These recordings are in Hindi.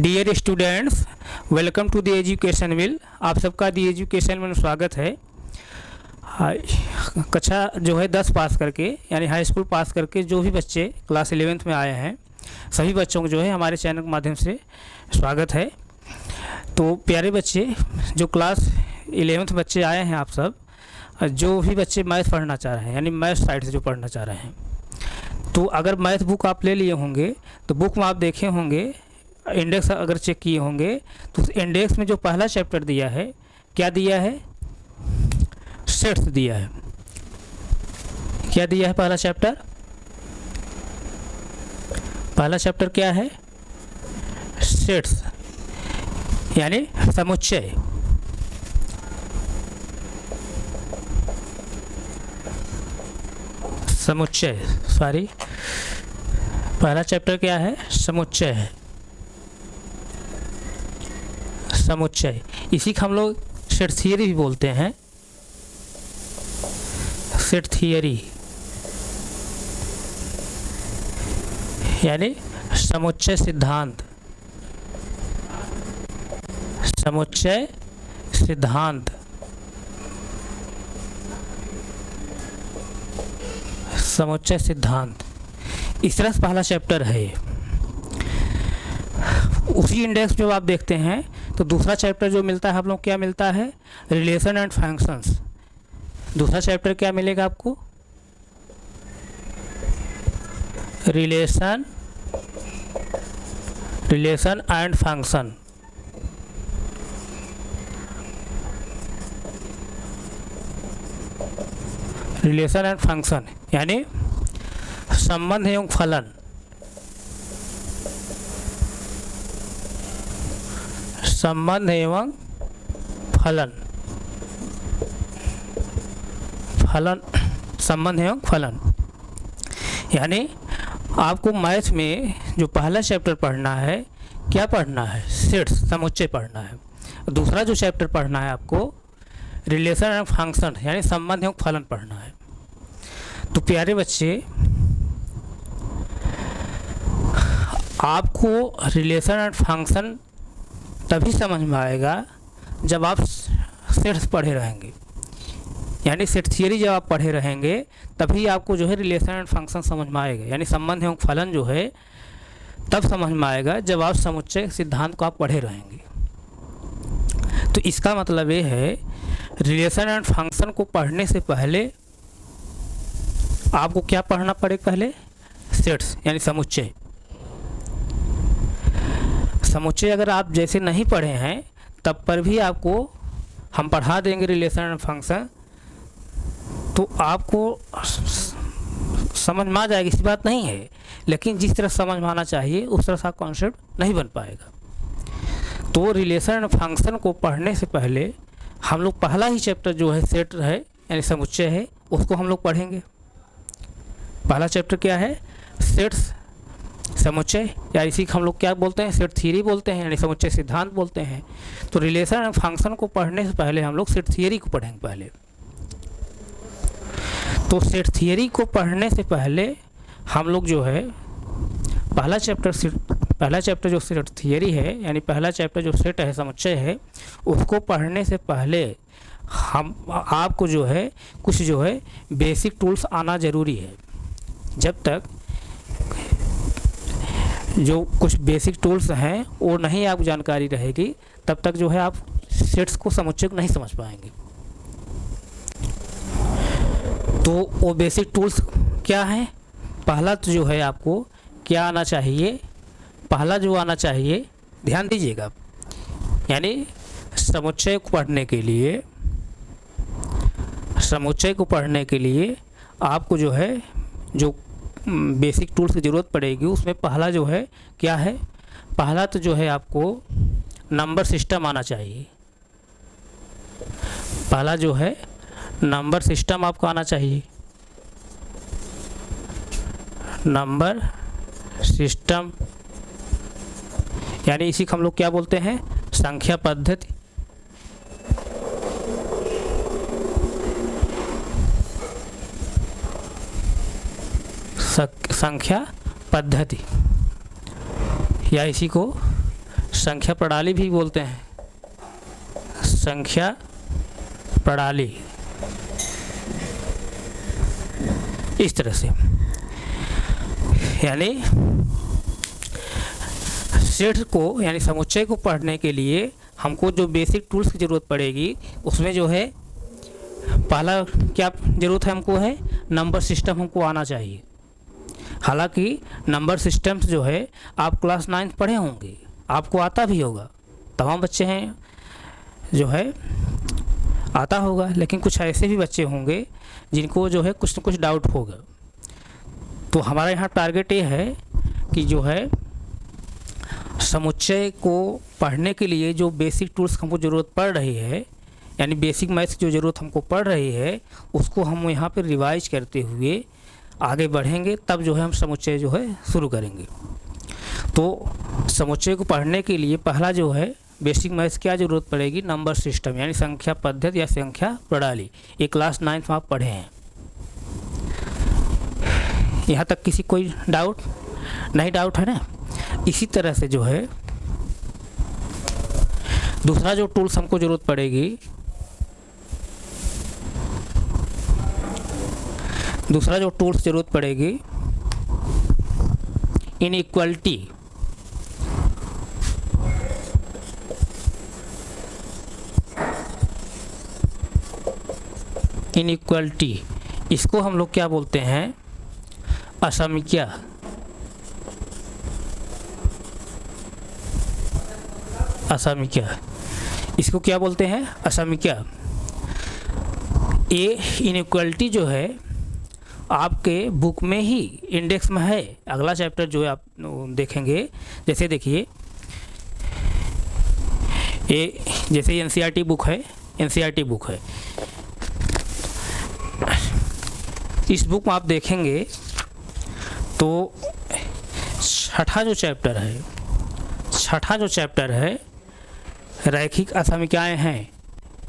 Dear students, welcome to the education will. आप सबका दी एजुकेशन में स्वागत है। कक्षा जो है 10 पास करके यानी हाई स्कूल पास करके जो भी बच्चे क्लास 11th में आए हैं सभी बच्चों को जो है हमारे चैनल के माध्यम से स्वागत है। तो प्यारे बच्चे, जो क्लास 11th बच्चे आए हैं, आप सब जो भी बच्चे मैथ पढ़ना चाह रहे हैं यानी मैथ साइड से जो पढ़ना चाह रहे हैं, तो अगर मैथ बुक आप ले लिए होंगे तो बुक में आप देखे होंगे, इंडेक्स अगर चेक किए होंगे तो उस इंडेक्स में जो पहला चैप्टर दिया है, क्या दिया है? सेट्स दिया है। क्या दिया है पहला चैप्टर? पहला चैप्टर क्या है? सेट्स यानी समुच्चय। समुच्चय, सॉरी, पहला चैप्टर क्या है? समुच्चय है। समुच्चय, इसी को हम लोग सेट थियरी भी बोलते हैं। सेट थियरी यानी समुच्चय सिद्धांत। समुच्चय सिद्धांत, समुच्चय सिद्धांत, इस तरह से पहला चैप्टर है। उसी इंडेक्स में आप देखते हैं तो दूसरा चैप्टर जो मिलता है आप लोग, क्या मिलता है? Relation and functions. दूसरा चैप्टर क्या मिलेगा आपको? Relation and function. Relation and function यानी संबंध एवं फलन। संबंध एवं फलन, फलन, संबंध एवं फलन यानी आपको मैथ में जो पहला चैप्टर पढ़ना है, क्या पढ़ना है? सेट्स, समुच्चय पढ़ना है। दूसरा जो चैप्टर पढ़ना है आपको रिलेशन एंड फंक्शन यानी संबंध एवं फलन पढ़ना है। तो प्यारे बच्चे, आपको रिलेशन एंड फंक्शन तभी समझ में आएगा जब आप सेट्स पढ़े रहेंगे, यानी सेट थियरी जब आप पढ़े रहेंगे तभी आपको जो है रिलेशन एंड फंक्शन समझ में आएगा, यानी संबंध एवं फलन जो है तब समझ में आएगा जब आप समुच्चय सिद्धांत को आप पढ़े रहेंगे। तो इसका मतलब ये है, रिलेशन एंड फंक्शन को पढ़ने से पहले आपको क्या पढ़ना पड़ेगा? पहले सेट्स यानी समुच्चय। समुच्चय अगर आप जैसे नहीं पढ़े हैं तब पर भी आपको हम पढ़ा देंगे रिलेशन एंड फंक्शन, तो आपको समझ में आ जाएगी, इसी बात नहीं है। लेकिन जिस तरह समझ में आना चाहिए उस तरह का कॉन्सेप्ट नहीं बन पाएगा। तो रिलेशन एंड फंक्शन को पढ़ने से पहले हम लोग पहला ही चैप्टर जो है सेट है यानी समुच्चय है, उसको हम लोग पढ़ेंगे। पहला चैप्टर क्या है? सेट्स, समुच्चय, या इसी को हम लोग क्या बोलते हैं? सेट थियरी बोलते हैं यानी समुच्चय सिद्धांत बोलते हैं। तो रिलेशन एंड फंक्शन को पढ़ने से पहले हम लोग सेट थियरी को पढ़ेंगे पहले। तो सेट थियरी को पढ़ने से पहले हम लोग जो है पहला चैप्टर जो सेट थियरी है यानी पहला चैप्टर जो सेट है, समुच्चय है, उसको पढ़ने से पहले हम आपको जो है कुछ जो है बेसिक टूल्स आना ज़रूरी है। जब तक जो कुछ बेसिक टूल्स हैं वो नहीं आपको जानकारी रहेगी तब तक जो है आप सेट्स को, समुच्चय को नहीं समझ पाएंगे। तो वो बेसिक टूल्स क्या हैं? पहला तो जो है आपको क्या आना चाहिए? पहला जो आना चाहिए, ध्यान दीजिएगा, यानी समुच्चय को पढ़ने के लिए आपको जो है जो बेसिक टूल्स की ज़रूरत पड़ेगी, उसमें पहला जो है क्या है? पहला तो जो है आपको नंबर सिस्टम आना चाहिए। पहला जो है नंबर सिस्टम आपको आना चाहिए। नंबर सिस्टम यानी इसी को हम लोग क्या बोलते हैं? संख्या पद्धति। संख्या पद्धति या इसी को संख्या प्रणाली भी बोलते हैं, संख्या प्रणाली, इस तरह से। यानी सेट को यानी समुच्चय को पढ़ने के लिए हमको जो बेसिक टूल्स की ज़रूरत पड़ेगी, उसमें जो है पहला क्या ज़रूरत है हमको है नंबर सिस्टम हमको आना चाहिए। हालांकि नंबर सिस्टम्स जो है आप क्लास 9 पढ़े होंगे, आपको आता भी होगा, तमाम बच्चे हैं जो है आता होगा, लेकिन कुछ ऐसे भी बच्चे होंगे जिनको जो है कुछ न कुछ डाउट होगा। तो हमारा यहाँ टारगेट ये है कि जो है समुच्चय को पढ़ने के लिए जो बेसिक टूल्स हमको ज़रूरत पड़ रही है, यानी बेसिक मैथ्स जो ज़रूरत हमको पड़ रही है, उसको हम यहाँ पर रिवाइज करते हुए आगे बढ़ेंगे, तब जो है हम समुच्चय जो है शुरू करेंगे। तो समुच्चय को पढ़ने के लिए पहला जो है बेसिक मैथ्स क्या ज़रूरत पड़ेगी, नंबर सिस्टम यानी संख्या पद्धति या संख्या प्रणाली। ये क्लास 9 में आप पढ़े हैं। यहाँ तक किसी कोई डाउट नहीं? डाउट है ना? इसी तरह से जो है दूसरा जो टूल्स हमको ज़रूरत पड़ेगी, दूसरा जो टूल्स ज़रूरत पड़ेगी इनइक्वालिटी। इनइक्वालिटी, इसको हम लोग क्या बोलते हैं, असमीक्या। असमीक्या, इसको क्या बोलते हैं, असमीक्या। ये इनइक्वालिटी जो है आपके बुक में ही इंडेक्स में है। अगला चैप्टर जो है आप देखेंगे, जैसे देखिए ये जैसे एनसीईआरटी बुक है, एनसीईआरटी बुक है, इस बुक में आप देखेंगे तो छठा जो चैप्टर है, छठा जो चैप्टर है रैखिक असमीक्याएं हैं,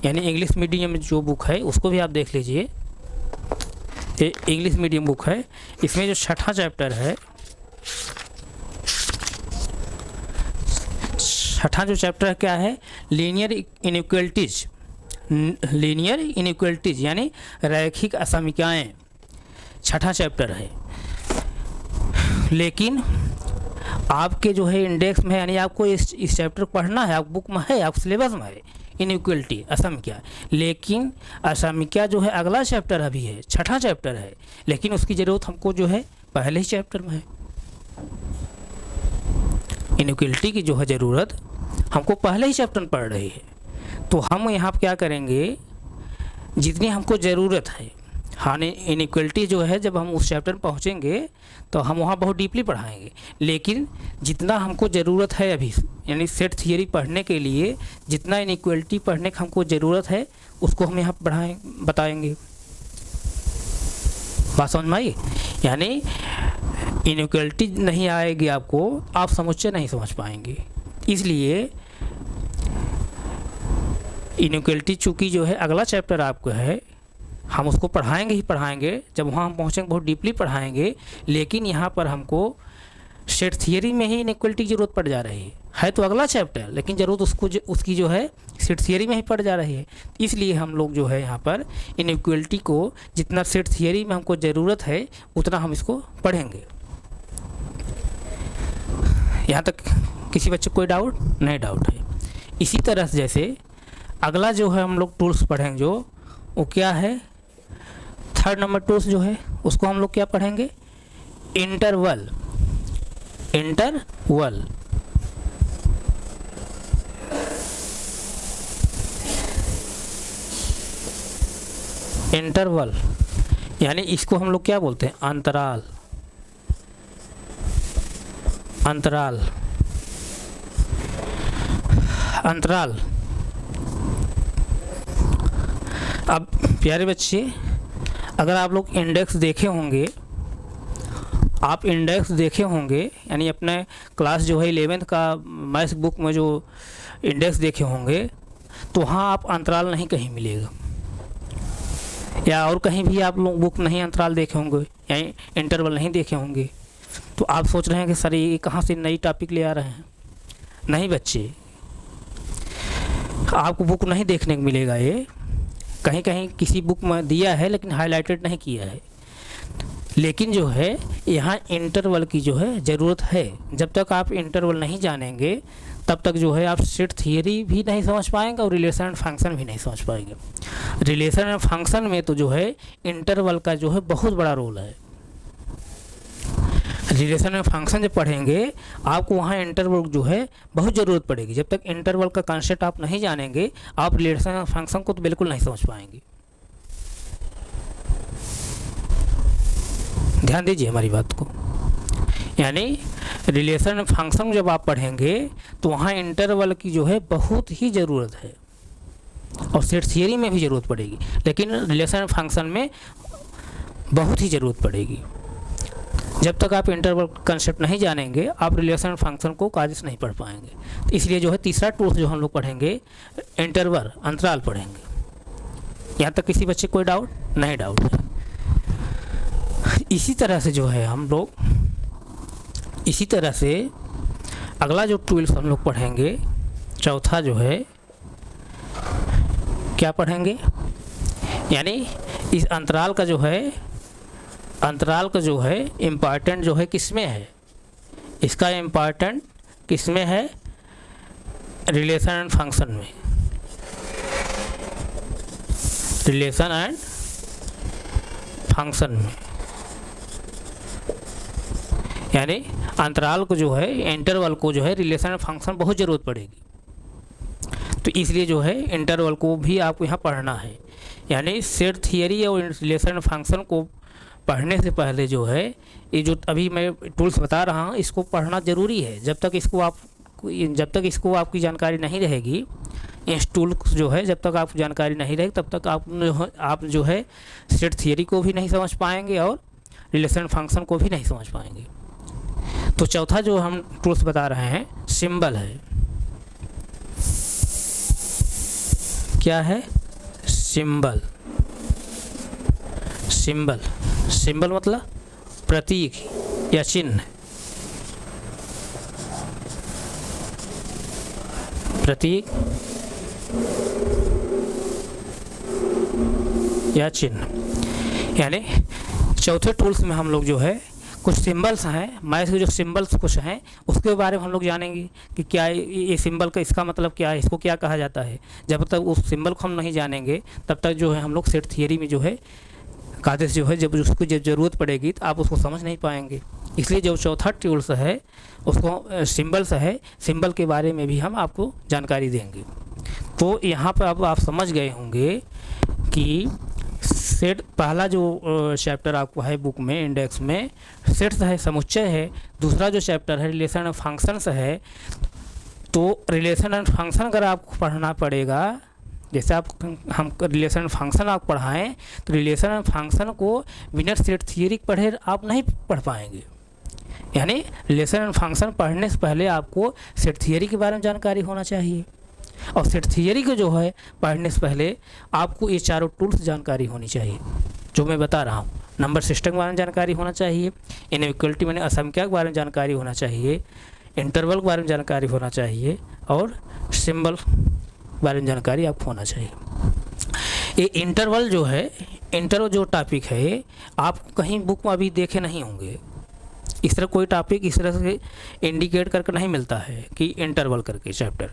यानी इंग्लिश मीडियम में जो बुक है उसको भी आप देख लीजिए। ये इंग्लिश मीडियम बुक है, इसमें जो छठा चैप्टर है, छठा जो चैप्टर क्या है, लीनियर इनइक्वालिटीज। लीनियर इनइक्वालिटीज यानी रैखिक असमीक्याएं, छठा चैप्टर है। लेकिन आपके जो है इंडेक्स में, यानी आपको इस चैप्टर को पढ़ना है, आप बुक में है, आप सिलेबस में है इनइक्वालिटी असमीक्या। लेकिन असमीक्या जो है अगला चैप्टर अभी है, छठा चैप्टर है, लेकिन उसकी ज़रूरत हमको जो है पहले ही चैप्टर में है। इनइक्वालिटी की जो है ज़रूरत हमको पहले ही चैप्टर में पड़ रही है। तो हम यहाँ पर क्या करेंगे, जितनी हमको ज़रूरत है, हाँ इनइक्वालिटी जो है जब हम उस चैप्टर में पहुँचेंगे तो हम वहाँ बहुत डीपली पढ़ाएंगे, लेकिन जितना हमको ज़रूरत है अभी, यानी सेट थियरी पढ़ने के लिए जितना इनइक्वालिटी पढ़ने की हमको ज़रूरत है उसको हम यहाँ बताएंगे। बात समझ में आई? यानी इनइक्वालिटी नहीं आएगी आपको, आप समुच्चय नहीं समझ पाएंगे। इसलिए इनइक्वालिटी चूँकि जो है अगला चैप्टर आपको है, हम उसको पढ़ाएंगे ही पढ़ाएंगे, जब वहाँ हम पहुँचेंगे बहुत डीपली पढ़ाएंगे। लेकिन यहाँ पर हमको सेट थियरी में ही इनइक्वालिटी की ज़रूरत पड़ जा रही है तो अगला चैप्टर, लेकिन ज़रूरत उसकी जो है सेट थियरी में ही पड़ जा रही है। इसलिए हम लोग जो है यहाँ पर इनइक्वालिटी को जितना सेट थियरी में हमको ज़रूरत है उतना हम इसको पढ़ेंगे। यहाँ तक किसी बच्चे को कोई डाउट नहीं? डाउट है। इसी तरह से जैसे अगला जो है हम लोग टूल्स पढ़ेंगे, जो वो क्या है, थर्ड नंबर टूल्स जो है उसको हम लोग क्या पढ़ेंगे, इंटरवल। इंटरवल इंटरवल यानी इसको हम लोग क्या बोलते हैं, अंतराल। अंतराल अंतराल। अब प्यारे बच्चे, अगर आप लोग इंडेक्स देखे होंगे, आप इंडेक्स देखे होंगे यानी अपने क्लास जो है 11th का मैथ्स बुक में जो इंडेक्स देखे होंगे, तो वहाँ आप अंतराल नहीं कहीं मिलेगा, या और कहीं भी आप लोग बुक नहीं अंतराल देखे होंगे या इंटरवल नहीं देखे होंगे। तो आप सोच रहे हैं कि सर ये कहाँ से नई टॉपिक ले आ रहे हैं। नहीं बच्चे, आपको बुक नहीं देखने को मिलेगा। ये कहीं कहीं किसी बुक में दिया है लेकिन हाईलाइटेड नहीं किया है। लेकिन जो है यहाँ इंटरवल की जो है ज़रूरत है। जब तक आप इंटरवल नहीं जानेंगे तब तक जो है आप सेट थियरी भी नहीं समझ पाएंगे और रिलेशन एंड फंक्शन भी नहीं समझ पाएंगे। रिलेशन एंड फंक्शन में तो जो है इंटरवल का जो है बहुत बड़ा रोल है। रिलेशन एंड फंक्शन जब पढ़ेंगे आपको वहाँ इंटरवल जो है बहुत ज़रूरत पड़ेगी। जब तक इंटरवल का कॉन्सेप्ट आप नहीं जानेंगे आप रिलेशन एंड फंक्शन को तो बिल्कुल नहीं समझ पाएंगे। ध्यान दीजिए हमारी बात को। यानी रिलेशन एंड फंक्शन जब आप पढ़ेंगे तो वहाँ इंटरवल की जो है बहुत ही ज़रूरत है और सेट थियरी में भी ज़रूरत पड़ेगी, लेकिन रिलेशन एंड फंक्शन में बहुत ही ज़रूरत पड़ेगी। जब तक आप इंटरवल कंसेप्ट नहीं जानेंगे आप रिलेशन एंड फंक्शन को कायदे से नहीं पढ़ पाएंगे। तो इसलिए जो है तीसरा टूल्स जो हम लोग पढ़ेंगे इंटरवल, अंतराल पढ़ेंगे। यहाँ तक किसी बच्चे कोई डाउट नहीं? डाउट है। इसी तरह से जो है हम लोग इसी तरह से अगला जो टूल्स हम लोग पढ़ेंगे, चौथा जो है क्या पढ़ेंगे, यानी इस अंतराल का जो है इम्पॉर्टेंट जो है किसमें है, इसका इम्पॉर्टेंट किसमें है? रिलेशन एंड फंक्शन में। रिलेशन एंड फंक्शन में, यानी अंतराल को जो है, इंटरवल को जो है रिलेशन एंड फंक्शन बहुत ज़रूरत पड़ेगी। तो इसलिए जो है इंटरवल को भी आपको यहाँ पढ़ना है। यानी सेट थियरी और रिलेशन एंड फंक्शन को पढ़ने से पहले जो है ये जो अभी मैं टूल्स बता रहा हूँ इसको पढ़ना ज़रूरी है। जब तक इसको आपकी जानकारी नहीं रहेगी, इस टूल जो है जब तक आपको जानकारी नहीं रहेगी तब तक आप जो है सेट थियरी को भी नहीं समझ पाएंगे और रिलेशन फंक्शन को भी नहीं समझ पाएंगे। तो चौथा जो हम टूल्स बता रहे हैं सिंबल है। क्या है? सिंबल। सिंबल मतलब प्रतीक या चिन्ह। प्रतीक या चिन्ह, यानी चौथे टूल्स में हम लोग जो है कुछ सिंबल्स हैं, मैथ के जो सिंबल्स कुछ हैं उसके बारे में हम लोग जानेंगे कि क्या ये सिंबल का इसका मतलब क्या है, इसको क्या कहा जाता है। जब तक उस सिंबल को हम नहीं जानेंगे तब तक जो है हम लोग सेट थियरी में जो है कायदे से जो है जब ज़रूरत पड़ेगी तो आप उसको समझ नहीं पाएंगे। इसलिए जो चौथा टूल्स है उसको सिंबल्स है, सिंबल के बारे में भी हम आपको जानकारी देंगे। तो यहाँ पर अब आप समझ गए होंगे कि सेट पहला जो चैप्टर आपको है बुक में इंडेक्स में सेट्स है, समुच्चय है। दूसरा जो चैप्टर है रिलेशन एंड फंक्शंस है। तो रिलेशन एंड फंक्शन अगर आपको पढ़ना पड़ेगा, जैसे हम रिलेशन एंड फंक्शन आप पढ़ाएं तो रिलेशन एंड फंक्शन को बिना सेट थियरी पढ़े आप नहीं पढ़ पाएंगे। यानी रिलेशन एंड फंक्शन पढ़ने से पहले आपको सेट थियरी के बारे में जानकारी होना चाहिए और सेट थियरी को जो है पढ़ने से पहले आपको ये चारों टूल्स जानकारी होनी चाहिए जो मैं बता रहा हूँ। नंबर सिस्टम के बारे में जानकारी होना चाहिए, इनइक्वलिटी मैंने असंख्या के बारे में जानकारी होना चाहिए, इंटरवल के बारे में जानकारी होना चाहिए और सिंबल के बारे में जानकारी आपको होना चाहिए। ये इंटरवल जो टॉपिक है आप कहीं बुक में अभी देखे नहीं होंगे। इस तरह कोई टॉपिक इस तरह से इंडिकेट करके नहीं मिलता है कि इंटरवल करके चैप्टर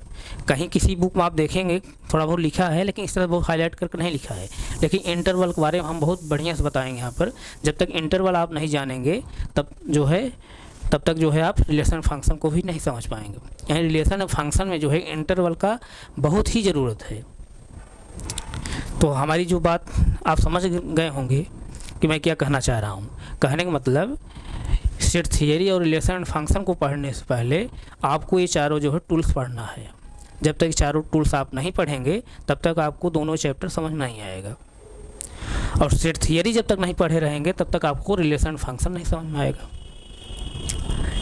कहीं किसी बुक में आप देखेंगे थोड़ा बहुत लिखा है, लेकिन इस तरह बहुत हाईलाइट करके नहीं लिखा है। लेकिन इंटरवल के बारे में हम बहुत बढ़िया से बताएंगे यहाँ पर। जब तक इंटरवल आप नहीं जानेंगे तब तक जो है आप रिलेशन फंक्शन को भी नहीं समझ पाएंगे। यानी रिलेशन फंक्शन में जो है इंटरवल का बहुत ही ज़रूरत है। तो हमारी जो बात आप समझ गए होंगे कि मैं क्या कहना चाह रहा हूँ। कहने का मतलब सेट थियरी और रिलेशन एंड फंक्शन को पढ़ने से पहले आपको ये चारों जो है टूल्स पढ़ना है। जब तक ये चारों टूल्स आप नहीं पढ़ेंगे तब तक आपको दोनों चैप्टर समझ नहीं आएगा और सेट थियरी जब तक नहीं पढ़े रहेंगे तब तक आपको रिलेशन एंड फंक्शन नहीं समझ में आएगा।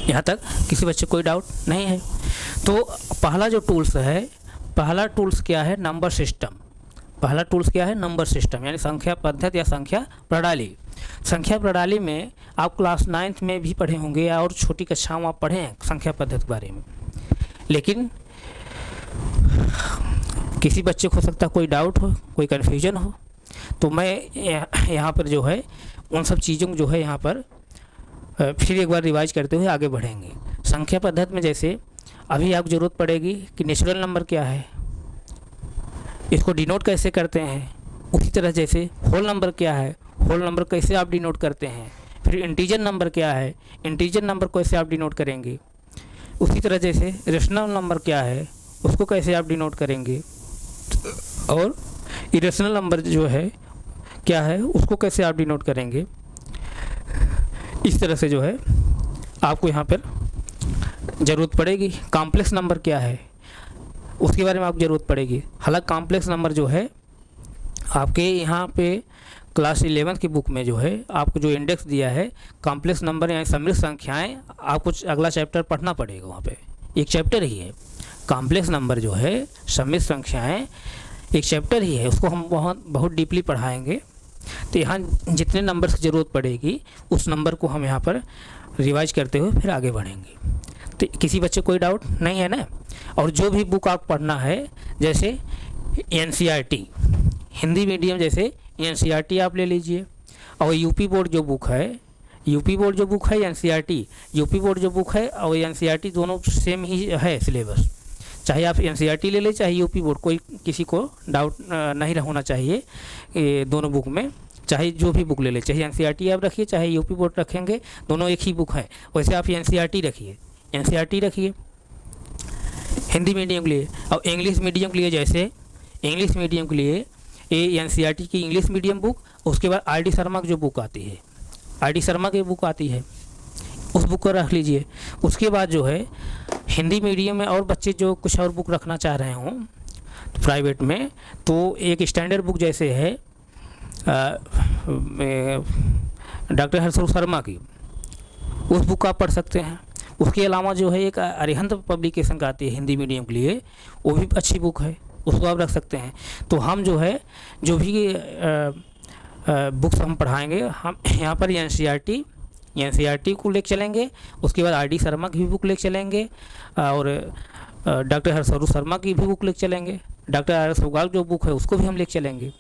यहाँ तक किसी बच्चे कोई डाउट नहीं है। तो पहला जो टूल्स है, पहला टूल्स क्या है? Number system. पहला टूल्स क्या है? नंबर सिस्टम, यानी संख्या पद्धति या संख्या प्रणाली। संख्या प्रणाली में आप क्लास 9th में भी पढ़े होंगे या और छोटी कक्षाओं में आप पढ़े हैं संख्या पद्धति के बारे में। लेकिन किसी बच्चे को हो सकता है कोई डाउट हो, कोई कन्फ्यूजन हो, तो मैं यहाँ पर जो है उन सब चीज़ों को जो है यहाँ पर फिर एक बार रिवाइज करते हुए आगे बढ़ेंगे। संख्या पद्धति में जैसे अभी आपको ज़रूरत पड़ेगी कि नेचुरल नंबर क्या है, इसको डिनोट कैसे करते हैं। उसी तरह जैसे होल नंबर क्या है, होल नंबर कैसे आप डिनोट करते हैं। फिर इंटीजर नंबर क्या है, इंटीजर नंबर कैसे आप डिनोट करेंगे। उसी तरह जैसे रेशनल नंबर क्या है, उसको कैसे आप डिनोट करेंगे। और इरेशनल नंबर जो है क्या है, उसको कैसे आप डिनोट करेंगे। इस तरह से जो है आपको यहाँ पर ज़रूरत पड़ेगी। कॉम्प्लेक्स नंबर क्या है, उसके बारे में आपको ज़रूरत पड़ेगी। हालांकि कॉम्प्लेक्स नंबर जो है आपके यहाँ पे क्लास 11 की बुक में जो है आपको जो इंडेक्स दिया है कॉम्प्लेक्स नंबर यानी सम्मिलित संख्याएं, आपको अगला चैप्टर पढ़ना पड़ेगा। वहाँ पे एक चैप्टर ही है कॉम्प्लेक्स नंबर जो है, सम्मिलित संख्याएं एक चैप्टर ही है, उसको हम बहुत डीपली पढ़ाएंगे। तो यहाँ जितने नंबर्स की ज़रूरत पड़ेगी उस नंबर को हम यहाँ पर रिवाइज करते हुए फिर आगे बढ़ेंगे। तो किसी बच्चे कोई डाउट नहीं है ना। और जो भी बुक आप पढ़ना है, जैसे NCERT हिंदी मीडियम, जैसे NCERT आप ले लीजिए। और यूपी बोर्ड जो बुक है, यूपी बोर्ड जो बुक है NCERT, यूपी बोर्ड जो बुक है और NCERT दोनों सेम ही है सिलेबस। चाहे आप NCERT ले लें चाहे यूपी बोर्ड, कोई किसी को डाउट नहीं होना चाहिए दोनों बुक में। चाहे जो भी बुक ले लें, चाहे NCERT आप रखिए चाहे यूपी बोर्ड रखेंगे, दोनों एक ही बुक है। वैसे आप NCERT रखिए, NCERT रखिए हिंदी मीडियम के लिए। और इंग्लिश मीडियम के लिए, जैसे इंग्लिश मीडियम के लिए NCERT की इंग्लिश मीडियम बुक, उसके बाद RD शर्मा की जो बुक आती है, RD शर्मा की बुक आती है, उस बुक को रख लीजिए। उसके बाद जो है हिंदी मीडियम में और बच्चे जो कुछ और बुक रखना चाह रहे हों तो प्राइवेट में, तो एक स्टैंडर्ड बुक जैसे है डॉक्टर हर्षवर्धन शर्मा की, उस बुक को आप पढ़ सकते हैं। उसके अलावा जो है एक अरिहंत पब्लिकेशन का आती है हिंदी मीडियम के लिए, वो भी अच्छी बुक है, उसको आप रख सकते हैं। तो हम जो है जो भी बुक्स हम पढ़ाएंगे, हम यहाँ पर NCERT को लेकर चलेंगे। उसके बाद RD शर्मा की भी बुक लेकर चलेंगे और डॉक्टर हर्षवर्धन शर्मा की भी बुक लेकर चलेंगे। डॉक्टर RS उगाल जो बुक है उसको भी हम लेकर चलेंगे।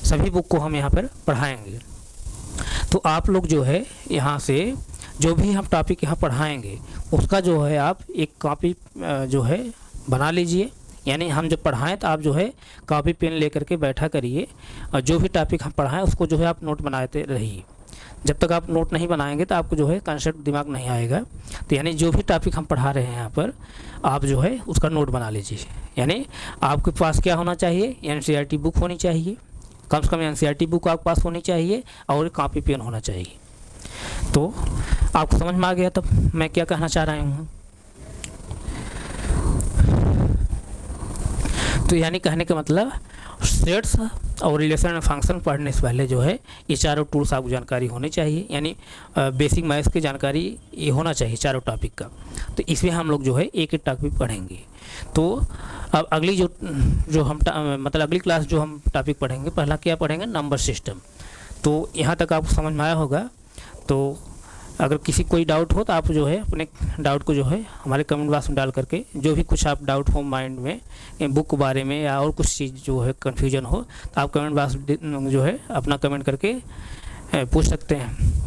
सभी बुक को हम यहाँ पर पढ़ाएंगे। तो आप लोग जो है यहाँ से जो भी हम टॉपिक यहाँ पढ़ाएंगे उसका जो है आप एक कॉपी जो है बना लीजिए। यानी हम जब पढ़ाएं तो आप जो है कॉपी पेन लेकर के बैठा करिए और जो भी टॉपिक हम पढ़ाएं उसको जो है आप नोट बनाते रहिए। जब तक आप नोट नहीं बनाएंगे तो आपको जो है कंसेप्ट दिमाग नहीं आएगा। तो यानी जो भी टॉपिक हम पढ़ा रहे हैं यहाँ पर आप जो है उसका नोट बना लीजिए। यानी आपके पास क्या होना चाहिए, NCERT बुक होनी चाहिए, कम से कम NCERT बुक आपके पास होनी चाहिए और कॉपी पेन होना चाहिए। तो आपको समझ में आ गया तब मैं क्या कहना चाह रहा हूँ। तो यानी कहने का मतलब सेट्स और रिलेशन एंड फंक्शन पढ़ने से पहले जो है ये चारों टूल्स आपको जानकारी होनी चाहिए। यानी बेसिक मैथ्स की जानकारी ये होना चाहिए चारों टॉपिक का। तो इसमें हम लोग जो है एक एक टॉपिक पढ़ेंगे। तो अब अगली जो हम मतलब अगली क्लास जो हम टॉपिक पढ़ेंगे, पहला क्या पढ़ेंगे, नंबर सिस्टम। तो यहाँ तक आपको समझ में आया होगा। तो अगर किसी कोई डाउट हो तो आप जो है अपने डाउट को जो है हमारे कमेंट बॉक्स में डाल करके, जो भी कुछ आप डाउट हो माइंड में बुक के बारे में या और कुछ चीज़ जो है कन्फ्यूजन हो, तो आप कमेंट बॉक्स जो है अपना कमेंट करके पूछ सकते हैं।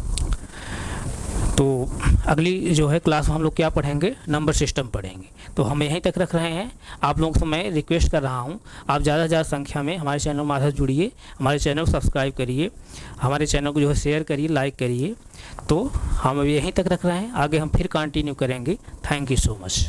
तो अगली जो है क्लास में हम लोग क्या पढ़ेंगे, नंबर सिस्टम पढ़ेंगे। तो हम यहीं तक रख रहे हैं। आप लोगों से मैं रिक्वेस्ट कर रहा हूं, आप ज़्यादा से ज़्यादा संख्या में हमारे चैनल में जुड़िए, हमारे चैनल को सब्सक्राइब करिए, हमारे चैनल को जो है शेयर करिए, लाइक करिए। तो हम यहीं तक रख रहे हैं, आगे हम फिर कंटिन्यू करेंगे। Thank you so much.